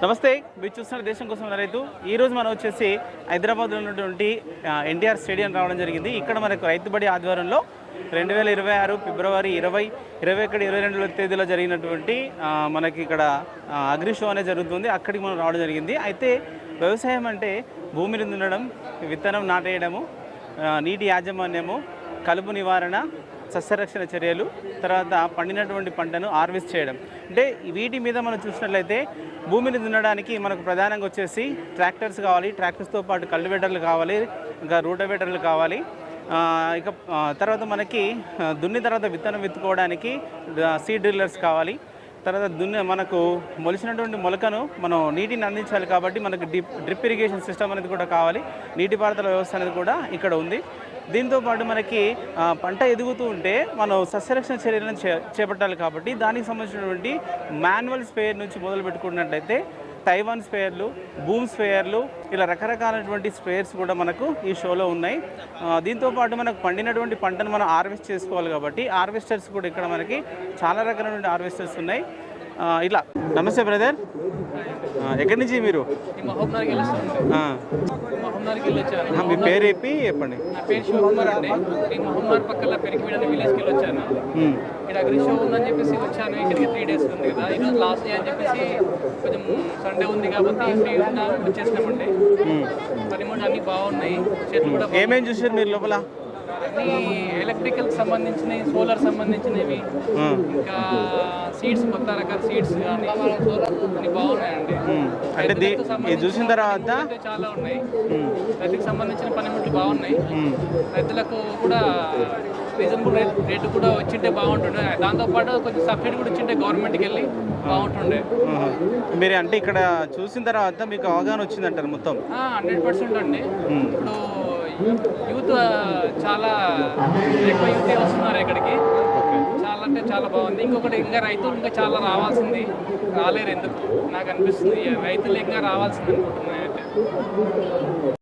నమస్తే, మీరు చూస్తున్న దేశం కోసం రైతు. ఈరోజు మనం వచ్చేసి హైదరాబాద్లో ఉన్నటువంటి ఎన్టీఆర్ స్టేడియం రావడం జరిగింది. ఇక్కడ మనకు రైతుబడి ఆధ్వర్యంలో 2026 ఫిబ్రవరి 20, 21, 22 తేదీలో జరిగినటువంటి మనకి ఇక్కడ అగ్రి షో అనేది జరుగుతుంది. అక్కడికి మనం రావడం జరిగింది. అయితే వ్యవసాయం అంటే భూమిని దున్నడం, విత్తనం నాటేయడము, నీటి యాజమాన్యము, కలుపు నివారణ, సస్యరక్షణ చర్యలు, తర్వాత పండినటువంటి పంటను హార్వెస్ట్ చేయడం. అంటే వీటి మీద మనం చూసినట్లయితే భూమిని దున్నడానికి మనకు ప్రధానంగా వచ్చేసి ట్రాక్టర్స్ కావాలి. ట్రాక్టర్స్తో పాటు కల్టివేటర్లు కావాలి, ఇంకా రూటవేటర్లు కావాలి. ఇక తర్వాత మనకి దున్ని తర్వాత విత్తనం విత్తుకోవడానికి సీడ్ డ్రిల్లర్స్ కావాలి. తర్వాత మనకు మొలిచినటువంటి మొలకను మనం నీటిని అందించాలి కాబట్టి మనకు డ్రిప్ ఇరిగేషన్ సిస్టమ్ అనేది కూడా కావాలి. నీటిపారుదల వ్యవస్థ అనేది కూడా ఇక్కడ ఉంది. దీంతోపాటు మనకి పంట ఎదుగుతూ ఉంటే మనం సస్యరక్షణ చర్యలను చేపట్టాలి కాబట్టి దానికి సంబంధించినటువంటి మాన్యువల్ స్ప్రేయర్ నుంచి మొదలు పెట్టుకున్నట్లయితే తైవాన్ స్ప్రేయర్లు, బూమ్ స్ప్రేయర్లు, ఇలా రకరకాలైనటువంటి స్ప్రేయర్స్ కూడా మనకు ఈ షోలో ఉన్నాయి. దీంతోపాటు మనకు పండినటువంటి పంటను మనం హార్వెస్ట్ చేసుకోవాలి కాబట్టి హార్వెస్టర్స్ కూడా ఇక్కడ మనకి చాలా రకాలైనటువంటి హార్వెస్టర్స్ ఉన్నాయి. ఇలా నమస్తే బ్రదర్, ఎక్కడి నుంచి మీరు? మీ పేరు చెప్పండి. నా పేరు శివకుమార్ అండి. నేను మహమ్మద్ పక్కన పెరిగిపోయిన విలేజ్కి వెళ్ళి వచ్చాను. ఇక్కడ అగ్రి షో ఉందని చెప్పేసి వచ్చాను. ఇక్కడికి 3 days ఉంది కదా, ఈరోజు లాస్ట్ డే అని చెప్పేసి కొంచెం సండే ఉంది కాబట్టి ఫ్రీ ఉన్నా వచ్చేసినామండి. పనిముట్లు అన్నీ బాగున్నాయి, చెట్లు కూడా. ఏమేమి చూసారు మీరు లోపల? అన్ని ఎలక్ట్రికల్ సంబంధించినవి, సోలార్ సంబంధించినవి, ఇంకా సీడ్స్, కొత్త రకాల సీడ్స్ కానీ అన్ని బాగున్నాయండి. అంటే ఇది చూసిన తర్వాత చాలా ఉన్నాయి. రైతులకు సంబంధించిన పనిముట్లు బాగున్నాయి. రైతులకు కూడా రీజనబుల్ రేటు కూడా వచ్చింటే బాగుంటుండే. దాంతోపాటు కొంచెం సబ్సిడీ కూడా వచ్చింటే గవర్నమెంట్కి వెళ్ళి బాగుంటుండే. మీరు అంటే ఇక్కడ చూసిన తర్వాత మీకు అవగాహన వచ్చిందంటారు మొత్తం? 100% అండి. ఇప్పుడు యూత్ చాలా ఎక్కువ యూత్ వస్తున్నారు ఇక్కడికి. చాలా అంటే చాలా బాగుంది. ఇంకొకటి, ఇంకా రైతులు ఇంకా చాలా రావాల్సింది, రాలేరు. ఎందుకు నాకు అనిపిస్తుంది రైతులు ఇంకా రావాల్సింది అనుకుంటున్నాను అయితే.